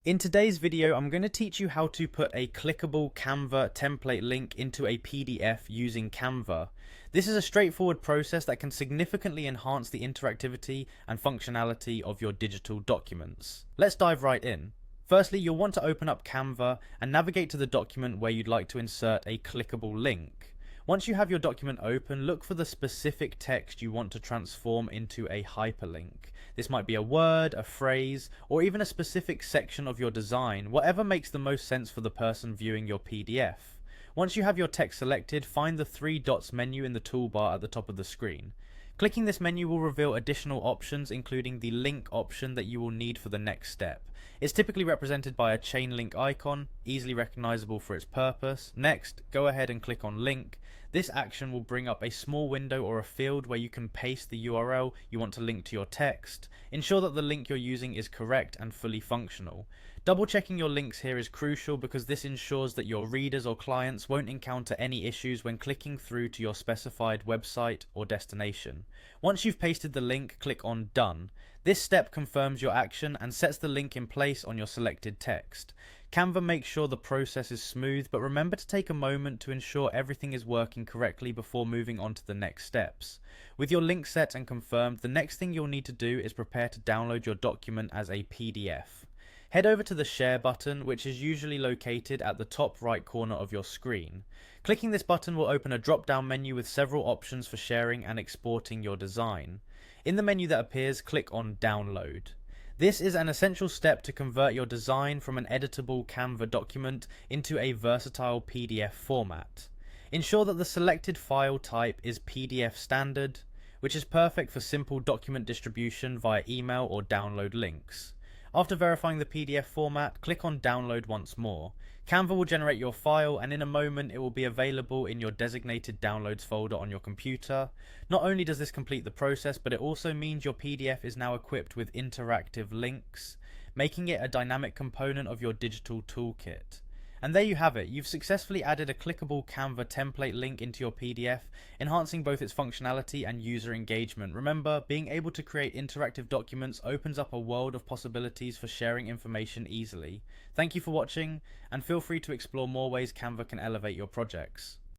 In today's video, I'm going to teach you how to put a clickable Canva template link into a PDF using Canva. This is a straightforward process that can significantly enhance the interactivity and functionality of your digital documents. Let's dive right in. Firstly, you'll want to open up Canva and navigate to the document where you'd like to insert a clickable link. Once you have your document open, look for the specific text you want to transform into a hyperlink. This might be a word, a phrase, or even a specific section of your design, whatever makes the most sense for the person viewing your PDF. Once you have your text selected, find the three dots menu in the toolbar at the top of the screen. Clicking this menu will reveal additional options, including the link option that you will need for the next step. It's typically represented by a chain link icon, easily recognizable for its purpose. Next, go ahead and click on link. This action will bring up a small window or a field where you can paste the URL you want to link to your text. Ensure that the link you're using is correct and fully functional. Double checking your links here is crucial because this ensures that your readers or clients won't encounter any issues when clicking through to your specified website or destination. Once you've pasted the link, click on Done. This step confirms your action and sets the link in place on your selected text. Canva makes sure the process is smooth, but remember to take a moment to ensure everything is working correctly before moving on to the next steps. With your link set and confirmed, the next thing you'll need to do is prepare to download your document as a PDF. Head over to the Share button, which is usually located at the top right corner of your screen. Clicking this button will open a drop-down menu with several options for sharing and exporting your design. In the menu that appears, click on Download. This is an essential step to convert your design from an editable Canva document into a versatile PDF format. Ensure that the selected file type is PDF standard, which is perfect for simple document distribution via email or download links. After verifying the PDF format, click on Download once more. Canva will generate your file, and in a moment it will be available in your designated downloads folder on your computer. Not only does this complete the process, but it also means your PDF is now equipped with interactive links, making it a dynamic component of your digital toolkit. And there you have it, you've successfully added a clickable Canva template link into your PDF, enhancing both its functionality and user engagement. Remember, being able to create interactive documents opens up a world of possibilities for sharing information easily. Thank you for watching, and feel free to explore more ways Canva can elevate your projects.